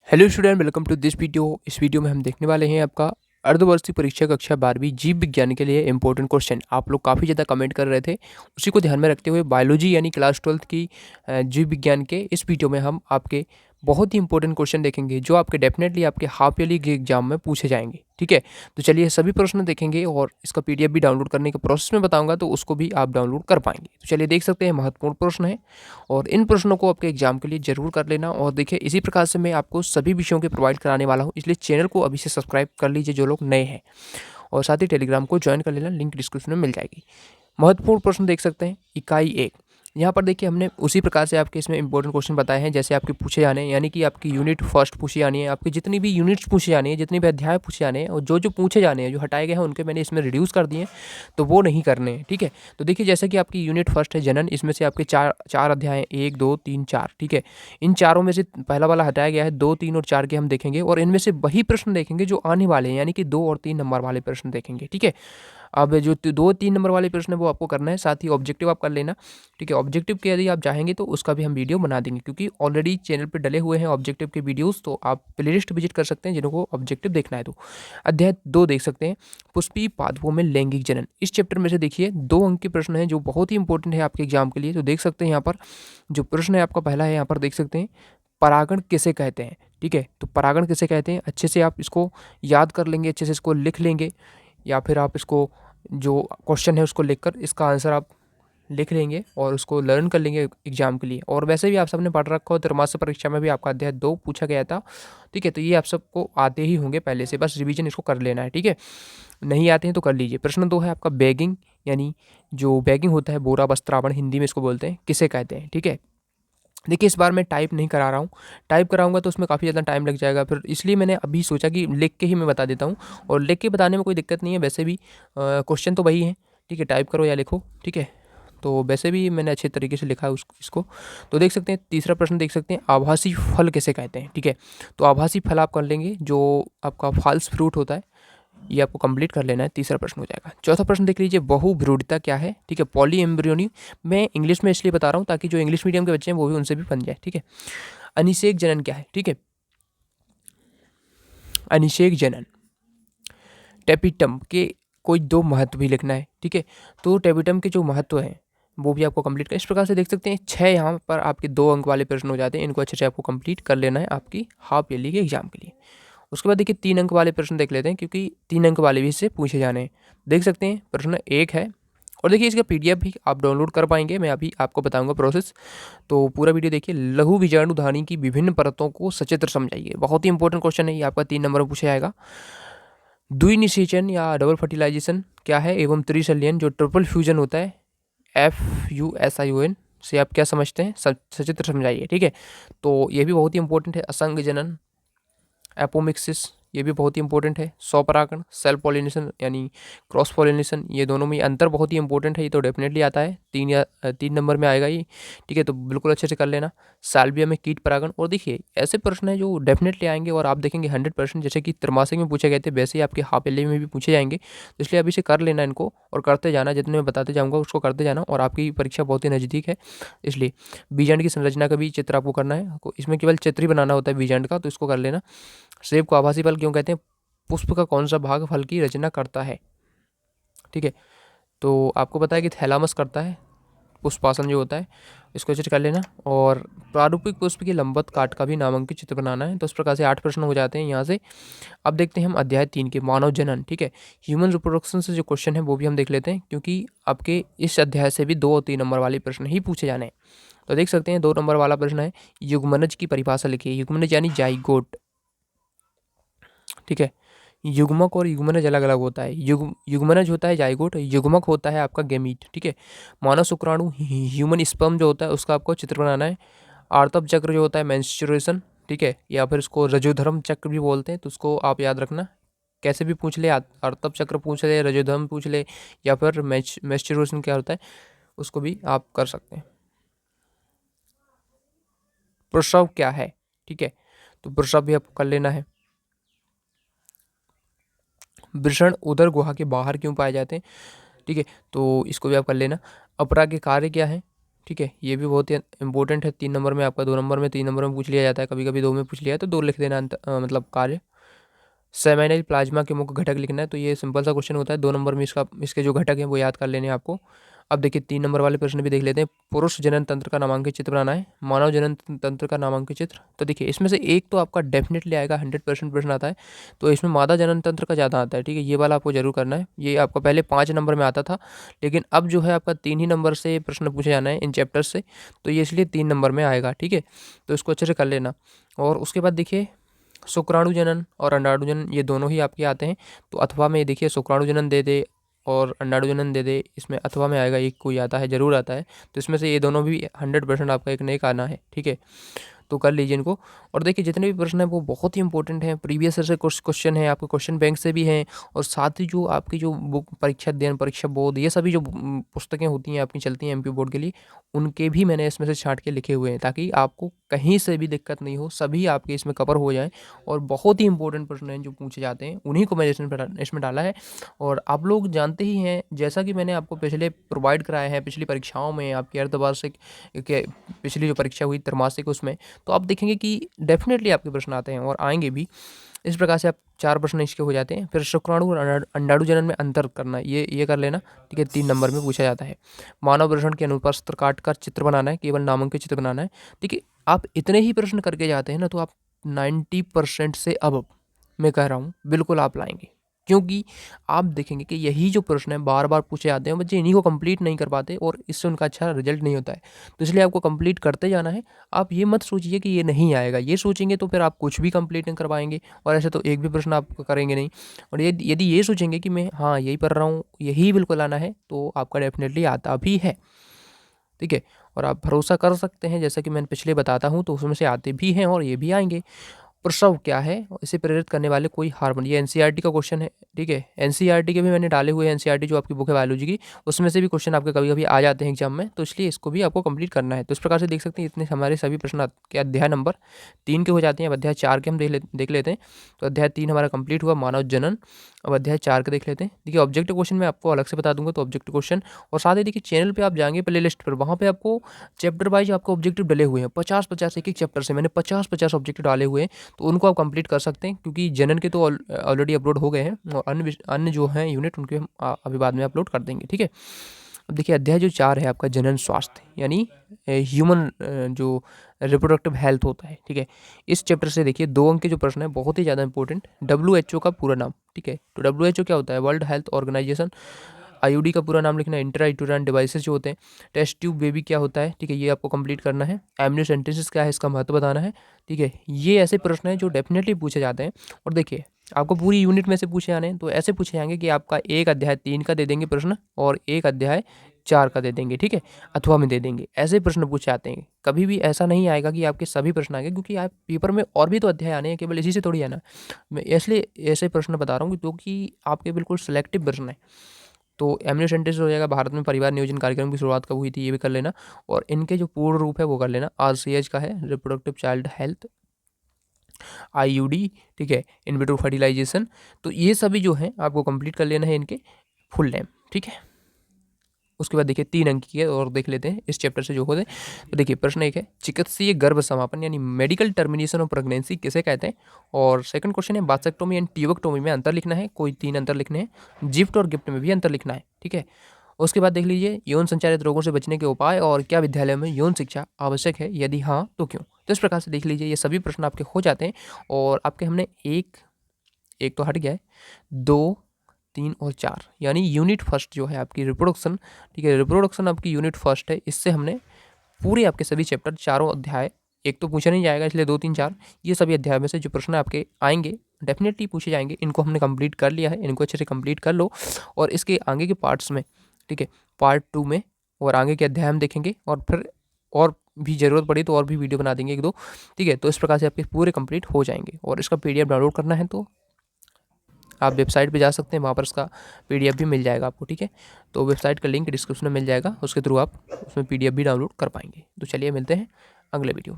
Hello student, welcome to this video. इस video में हम देखने वाले हैं आपका अर्धवार्षिक परीक्षा कक्षा 12वीं जीव विज्ञान के लिए इंपॉर्टेंट क्वेश्चन। आप लोग काफ़ी ज़्यादा कमेंट कर रहे थे, उसी को ध्यान में रखते हुए बायोलॉजी यानी क्लास 12th की जीव विज्ञान के इस वीडियो में हम आपके बहुत ही इंपॉर्टेंट क्वेश्चन देखेंगे जो आपके डेफिनेटली आपके हाफ ईयरली के एग्जाम में पूछे जाएंगे। ठीक है, तो चलिए सभी प्रश्न देखेंगे और इसका पीडीएफ भी डाउनलोड करने के प्रोसेस में बताऊंगा, तो उसको भी आप डाउनलोड कर पाएंगे। तो चलिए देख सकते हैं, महत्वपूर्ण प्रश्न है और इन प्रश्नों को आपके एग्जाम के लिए जरूर कर लेना। और देखिए, इसी प्रकार से मैं आपको सभी विषयों के प्रोवाइड कराने वाला हूँ, इसलिए चैनल को अभी से सब्सक्राइब कर लीजिए जो लोग नए हैं, और साथ ही टेलीग्राम को ज्वाइन कर लेना, लिंक डिस्क्रिप्शन में मिल जाएगी। महत्वपूर्ण प्रश्न देख सकते हैं, इकाई 1। यहाँ पर देखिए, हमने उसी प्रकार से आपके इसमें इंपॉर्टेंट क्वेश्चन बताए हैं जैसे आपके पूछे जाने हैं, यानी कि आपकी यूनिट फर्स्ट पूछी जानी है, आपकी जितनी भी यूनिट्स पूछी जानी है, जितने भी अध्याय पूछे जाने हैं, और जो जो पूछे जाने हैं, जो हटाए गए हैं उनके मैंने इसमें रिड्यूस कर दिए हैं, तो वो नहीं करने हैं। ठीक है, तो देखिए, जैसे कि आपकी यूनिट फर्स्ट है जनन, इसमें से आपके चार अध्याय हैं, 1 2 3 4। ठीक है, इन चारों में से पहला वाला हटाया गया है, 2 3 और 4 के हम देखेंगे, और इनमें से वही प्रश्न देखेंगे जो आने वाले हैं, यानी कि 2 और 3 नंबर वाले प्रश्न देखेंगे। ठीक है, अब जो 2 3 नंबर वाले प्रश्न है वो आपको करना है, साथ ही ऑब्जेक्टिव आप कर लेना। ठीक है, ऑब्जेक्टिव के यदि आप चाहेंगे तो उसका भी हम वीडियो बना देंगे, क्योंकि ऑलरेडी चैनल पे डले हुए हैं ऑब्जेक्टिव के वीडियोस, तो आप प्लेलिस्ट विजिट कर सकते हैं जिनको ऑब्जेक्टिव देखना है। तो अध्याय 2 देख सकते हैं, पुष्पीय पादपों में लैंगिक जनन। इस चैप्टर में से देखिए 2 अंक के प्रश्न है जो बहुत ही इंपॉर्टेंट है आपके एग्जाम के लिए। तो देख सकते हैं यहाँ पर जो प्रश्न है आपका पहला है, यहाँ पर देख सकते हैं, परागण किसे कहते हैं। ठीक है, तो परागण किसे कहते हैं, अच्छे से आप इसको याद कर लेंगे, अच्छे से इसको लिख लेंगे, या फिर आप इसको जो क्वेश्चन है उसको लिखकर इसका आंसर आप लिख लेंगे और उसको लर्न कर लेंगे एग्जाम के लिए। और वैसे भी आप सबने पढ़ रखा हो, त्रैमासिक परीक्षा में भी आपका अध्याय 2 पूछा गया था। ठीक है, तो ये आप सबको आते ही होंगे पहले से, बस रिवीजन इसको कर लेना है। ठीक है, नहीं आते हैं तो कर लीजिए। प्रश्न 2 है आपका बैगिंग, यानी जो बैगिंग होता है, बोरा वस्त्रावरण हिंदी में इसको बोलते हैं, किसे कहते हैं। ठीक है, देखिए, इस बार मैं टाइप नहीं करा रहा हूँ, टाइप कराऊंगा तो उसमें काफ़ी ज़्यादा टाइम लग जाएगा, फिर इसलिए मैंने अभी सोचा कि लिख के ही मैं बता देता हूँ। और लिख के बताने में कोई दिक्कत नहीं है, वैसे भी क्वेश्चन तो वही है। ठीक है, टाइप करो या लिखो। ठीक है, तो वैसे भी मैंने अच्छे तरीके से लिखा है इसको। तो देख सकते हैं, तीसरा प्रश्न देख सकते हैं, आभासी फल किसे कहते हैं। ठीक है, तो आभासी फल आप कर लेंगे, जो आपका फॉल्स फ्रूट होता है, ये आपको कंप्लीट कर लेना है। तीसरा प्रश्न हो जाएगा। चौथा प्रश्न देख लीजिए, बहुभ्रूणिता क्या है। ठीक है, पॉली एम्ब्रियोनी। मैं इंग्लिश में इसलिए बता रहा हूँ ताकि जो इंग्लिश मीडियम के बच्चे हैं वो भी उनसे भी बन जाए। ठीक है, अनिषेक जनन क्या है। ठीक है, अनिषेक जनन, टेपिटम के कोई 2 महत्व भी लिखना है। ठीक है, तो टेपिटम के जो महत्व हैं वो भी आपको कंप्लीट कर, इस प्रकार से देख सकते हैं 6 यहाँ पर आपके 2 अंक वाले प्रश्न हो जाते हैं। इनको अच्छे से आपको कंप्लीट कर लेना है आपकी हाफ ईयरली के एग्जाम के लिए। उसके बाद देखिए 3 अंक वाले प्रश्न देख लेते हैं, क्योंकि 3 अंक वाले भी इससे पूछे जाने हैं। देख सकते हैं, प्रश्न 1 है, और देखिए इसका पीडीएफ भी आप डाउनलोड कर पाएंगे, मैं अभी आपको बताऊंगा प्रोसेस। तो पूरा वीडियो देखिए। लघु बीजाणुधानी की विभिन्न परतों को सचित्र समझाइए। बहुत ही इंपॉर्टेंट क्वेश्चन है, ये आपका 3 नंबर में पूछा जाएगा। द्विनिषेचन या डबल फर्टिलाइजेशन क्या है, एवं त्रिशल्यन जो ट्रिपल फ्यूजन होता है, FUSION से आप क्या समझते हैं, सचित्र समझाइए। ठीक है, तो ये भी बहुत ही इंपॉर्टेंट है। असंग जनन, एपोमिक्सिस, ये भी बहुत ही इंपॉर्टेंट है। स्वपरागण, सेल्फ पॉलिनेशन यानी क्रॉस पॉलिनेशन, ये दोनों में अंतर बहुत ही इंपॉर्टेंट है, ये तो डेफिनेटली आता है, 3 नंबर में आएगा ये। ठीक है, तो बिल्कुल अच्छे से कर लेना। साल्विया में कीट परागण, और देखिए ऐसे प्रश्न हैं जो डेफिनेटली आएंगे और आप देखेंगे 100%, जैसे कि त्रैमासिक में पूछे गए थे वैसे ही आपके हाफ ईयरली में भी पूछे जाएंगे। तो इसलिए अभी से कर लेना इनको और करते जाना, जितने मैं बताते जाऊँगा उसको करते जाना, और आपकी परीक्षा बहुत ही नज़दीक है। इसलिए बीजांड की संरचना का भी चित्र आपको करना है, इसमें केवल चित्र ही बनाना होता है बीजांड का, तो इसको कर लेना। सेब को आभासी फल क्यों कहते हैं, पुष्प का कौन सा भाग फल की रचना करता है। ठीक है, तो आपको पता है कि थैलामस करता है, पुष्पासन जो होता है, इसको अच्छे से कर लेना। और प्रारूपिक पुष्प की लंबवत काट का भी नामांकित चित्र बनाना है। तो इस प्रकार से 8 प्रश्न हो जाते हैं यहाँ से। अब देखते हैं हम अध्याय 3 के, मानव जनन। ठीक है, ह्यूमन रिप्रोडक्शन से जो क्वेश्चन है वो भी हम देख लेते हैं, क्योंकि आपके इस अध्याय से भी 2 और 3 नंबर वाले प्रश्न ही पूछे जाने हैं। तो देख सकते हैं 2 नंबर वाला प्रश्न है, युग्मनज की परिभाषा लिखिए। युग्मनज यानी जाइगोट। ठीक है, युग्मक और युग्मनज अलग अलग होता है। युग्मनज होता है जाइगोट, युग्मक होता है आपका गैमीट। ठीक है, मानव शुक्राणु ह्यूमन स्पर्म जो होता है उसका आपको चित्र बनाना है। आर्तव चक्र जो होता है मेंस्ट्रुएशन। ठीक है, या फिर उसको रजोधर्म चक्र भी बोलते हैं, तो उसको आप याद रखना। कैसे भी पूछ ले, आर्तव चक्र पूछ ले, रजोधर्म पूछ ले, या फिर मेंस्ट्रुएशन क्या होता है उसको भी आप कर सकते हैं। प्रसव क्या है। ठीक है, तो प्रसव भी आपको कर लेना है। वृषण उदर गुहा के बाहर क्यों पाए जाते हैं। ठीक है, तो इसको भी आप कर लेना। अपरा के कार्य क्या है। ठीक है, ये भी बहुत ही इंपॉर्टेंट है। 3 नंबर में आपका, 2 नंबर में, 3 नंबर में पूछ लिया जाता है, कभी कभी 2 में पूछ लिया है तो 2 लिख देना मतलब कार्य। सेमिनाइल प्लाज्मा के मुख्य घटक लिखना है, तो ये सिंपल सा क्वेश्चन होता है। 2 नंबर में इसके जो घटक हैं वो याद कर लेने हैं आपको। अब देखिए 3 नंबर वाले प्रश्न भी देख लेते हैं। पुरुष जनन तंत्र का नामांकित चित्र बनाना है, मानव जनन तंत्र का नामांकित चित्र। तो देखिए इसमें से एक तो आपका डेफिनेटली आएगा, 100% प्रश्न आता है, तो इसमें मादा जनन तंत्र का ज़्यादा आता है। ठीक है, ये वाला आपको जरूर करना है। ये आपका पहले 5 नंबर में आता था, लेकिन अब जो है आपका 3 ही नंबर से प्रश्न पूछे जाना है इन चैप्टर से, तो ये इसलिए 3 नंबर में आएगा। ठीक है, तो इसको अच्छे से कर लेना। और उसके बाद देखिए शुक्राणु जनन और अंडाणु जनन, ये दोनों ही आपके आते हैं। तो अथवा में देखिए शुक्राणु जनन दे दे और अंडाणु जनन दे दे, इसमें अथवा में आएगा, एक कोई आता है, जरूर आता है। तो इसमें से ये दोनों भी 100% आपका एक नेक आना है। ठीक है, तो कर लीजिए इनको। और देखिए जितने भी प्रश्न हैं वो बहुत ही इंपॉर्टेंट हैं, प्रीवियस ईयर से क्वेश्चन है, आपके क्वेश्चन बैंक से भी हैं, और साथ ही जो आपकी जो बुक परीक्षा अध्ययन, परीक्षा बोर्ड, ये सभी जो पुस्तकें होती हैं आपकी चलती हैं एमपी बोर्ड के लिए, उनके भी मैंने इसमें से छांट के लिखे हुए हैं, ताकि आपको कहीं से भी दिक्कत नहीं हो, सभी आपके इसमें कवर हो जाएँ। और बहुत ही इंपॉर्टेंट प्रश्न हैं जो पूछे जाते हैं, उन्हीं को मैंने इसमें डाला है। और आप लोग जानते ही हैं, जैसा कि मैंने आपको पिछले प्रोवाइड कराया है, पिछली परीक्षाओं में आपकी अर्धवार्षिक के पिछली जो परीक्षा हुई त्रैमासिक, उसमें तो आप देखेंगे कि डेफिनेटली आपके प्रश्न आते हैं और आएंगे भी। इस प्रकार से आप 4 प्रश्न इसके हो जाते हैं। फिर शुक्राणु और अंडाणु जनन में अंतर करना, ये कर लेना। ठीक है, 3 नंबर में पूछा जाता है। मानव वृषण के अनुप्रस्थ काट कर चित्र बनाना है, केवल नामांकित चित्र बनाना है। ठीक है, आप इतने ही प्रश्न करके जाते हैं ना, तो आप 90% से अब मैं कह रहा हूँ बिल्कुल आप लाएंगे, क्योंकि आप देखेंगे कि यही जो प्रश्न है बार बार पूछे जाते हैं, बच्चे इन्हीं को कंप्लीट नहीं कर पाते और इससे उनका अच्छा रिजल्ट नहीं होता है। तो इसलिए आपको कंप्लीट करते जाना है। आप ये मत सोचिए कि ये नहीं आएगा, ये सोचेंगे तो फिर आप कुछ भी कंप्लीट नहीं कर पाएंगे, और ऐसे तो एक भी प्रश्न आप करेंगे नहीं। और यदि ये सोचेंगे कि मैं हाँ यही पढ़ रहा हूँ, यही बिल्कुल आना है, तो आपका डेफिनेटली आता भी है। ठीक है, और आप भरोसा कर सकते हैं, जैसा कि मैंने पिछले बताता हूँ, तो उसमें से आते भी हैं और ये भी आएंगे। प्रसव क्या है, इसे प्रेरित करने वाले कोई हार्मोन, ये एनसीईआरटी का क्वेश्चन है। ठीक है, एनसीईआरटी के भी मैंने डाले हुए हैं, एनसीईआरटी जो आपकी बुक है बायोलॉजी की, उसमें से भी क्वेश्चन आपके कभी कभी आ जाते हैं एग्जाम में, तो इसलिए इसको भी आपको कंप्लीट करना है। तो इस प्रकार से देख सकते हैं इतने हमारे सभी प्रश्न के अध्याय नंबर 3 के हो जाते हैं। अब अध्याय 4 के हम देख लेते हैं। तो अध्याय 3 हमारा कंप्लीट हुआ, मानव जनन। अब अध्याय 4 के देख लेते हैं। देखिए ऑब्जेक्टिव क्वेश्चन मैं आपको अलग से बता दूंगा, तो ऑब्जेक्टिव क्वेश्चन, और साथ ही देखिए चैनल पर आप जाएंगे प्ले लिस्ट पर, वहाँ पर आपको चैप्टर वाइज आपको ऑब्जेक्टिव डले हुए हैं, 50-50 एक चैप्टर से मैंने 50-50 ऑब्जेक्टिव डाले हुए हैं, तो उनको आप कंप्लीट कर सकते हैं, क्योंकि जनन के तो ऑलरेडी अपलोड हो गए हैं, और अन्य जो हैं यूनिट उनके हम अभी बाद में अपलोड कर देंगे। ठीक है, अब देखिए अध्याय जो 4 है आपका जनन स्वास्थ्य, यानी ह्यूमन जो रिप्रोडक्टिव हेल्थ होता है। ठीक है, इस चैप्टर से देखिए 2 अंक के जो प्रश्न है बहुत ही ज़्यादा इंपॉर्टेंट। WHO का पूरा नाम। ठीक है, तो WHO क्या होता है, वर्ल्ड हेल्थ ऑर्गेनाइजेशन। IUD का पूरा नाम लिखना है, इंट्रा यूटेराइन डिवाइसेस जो होते हैं। टेस्ट ट्यूब बेबी क्या होता है, ठीक है, ये आपको कंप्लीट करना है। एमनियोसेंटेसिस क्या है, इसका महत्व बताना है। ठीक है, ये ऐसे प्रश्न हैं जो डेफिनेटली पूछे जाते हैं। और देखिए आपको पूरी यूनिट में से पूछे जाने हैं, तो ऐसे पूछे जाएंगे कि आपका एक अध्याय 3 का दे देंगे प्रश्न और एक अध्याय 4 का दे देंगे। ठीक है, अथवा में दे देंगे, ऐसे प्रश्न पूछे जाते हैं। कभी भी ऐसा नहीं आएगा कि आपके सभी प्रश्न आएंगे, क्योंकि आप पेपर में और भी तो अध्याय आने हैं, केवल इसी से थोड़ी आना। मैं इसलिए ऐसे प्रश्न बता रहा हूँ क्योंकि आपके बिल्कुल सिलेक्टिव प्रश्न है। तो एमनियोसेंटेसिस हो जाएगा, भारत में परिवार नियोजन कार्यक्रम की शुरुआत कब हुई थी, ये भी कर लेना। और इनके जो पूर्ण रूप है वो कर लेना। RCH का है, रिप्रोडक्टिव चाइल्ड हेल्थ। IUD, ठीक है, इन विट्रो फर्टिलाइजेशन। तो ये सभी जो हैं आपको कंप्लीट कर लेना है, इनके फुल नेम। ठीक है, उसके बाद देखिए 3 अंक की है और देख लेते हैं इस चैप्टर से जो होते हैं। तो देखिए प्रश्न 1 है, चिकित्सीय गर्भ समापन यानी मेडिकल टर्मिनेशन ऑफ प्रेगनेंसी किसे कहते हैं। और सेकंड क्वेश्चन है, बासेक्टोमी एंड ट्यूबेक्टोमी में अंतर लिखना है, कोई 3 अंतर लिखने हैं। जिफ्ट और गिफ्ट में भी अंतर लिखना है। ठीक है, उसके बाद देख लीजिए यौन संचारित रोगों से बचने के उपाय, और क्या विद्यालय में यौन शिक्षा आवश्यक है, यदि हाँ तो क्यों। तो इस प्रकार से देख लीजिए ये सभी प्रश्न आपके हो जाते हैं। और आपके हमने एक तो हट गया है, 2, 3 और 4, यानी यूनिट फर्स्ट जो है आपकी रिप्रोडक्शन। ठीक है, रिप्रोडक्शन आपकी यूनिट फर्स्ट है, इससे हमने पूरे आपके सभी चैप्टर, चारों अध्याय, एक तो पूछा नहीं जाएगा इसलिए 2, 3, 4, ये सभी अध्याय में से जो प्रश्न आपके आएंगे डेफिनेटली पूछे जाएंगे, इनको हमने कंप्लीट कर लिया है, इनको अच्छे से कंप्लीट कर लो। और इसके आगे के पार्ट्स में, ठीक है, पार्ट 2 में और आगे के अध्याय हम देखेंगे, और फिर और भी ज़रूरत पड़ी तो और भी वीडियो बना देंगे 1-2। ठीक है, तो इस प्रकार से आपके पूरे कंप्लीट हो जाएंगे। और इसका PDF डाउनलोड करना है तो आप वेबसाइट पे जा सकते हैं, वहाँ पर इसका PDF भी मिल जाएगा आपको। ठीक है, तो वेबसाइट का लिंक डिस्क्रिप्शन में मिल जाएगा, उसके थ्रू आप उसमें PDF भी डाउनलोड कर पाएंगे। तो चलिए मिलते हैं अगले वीडियो।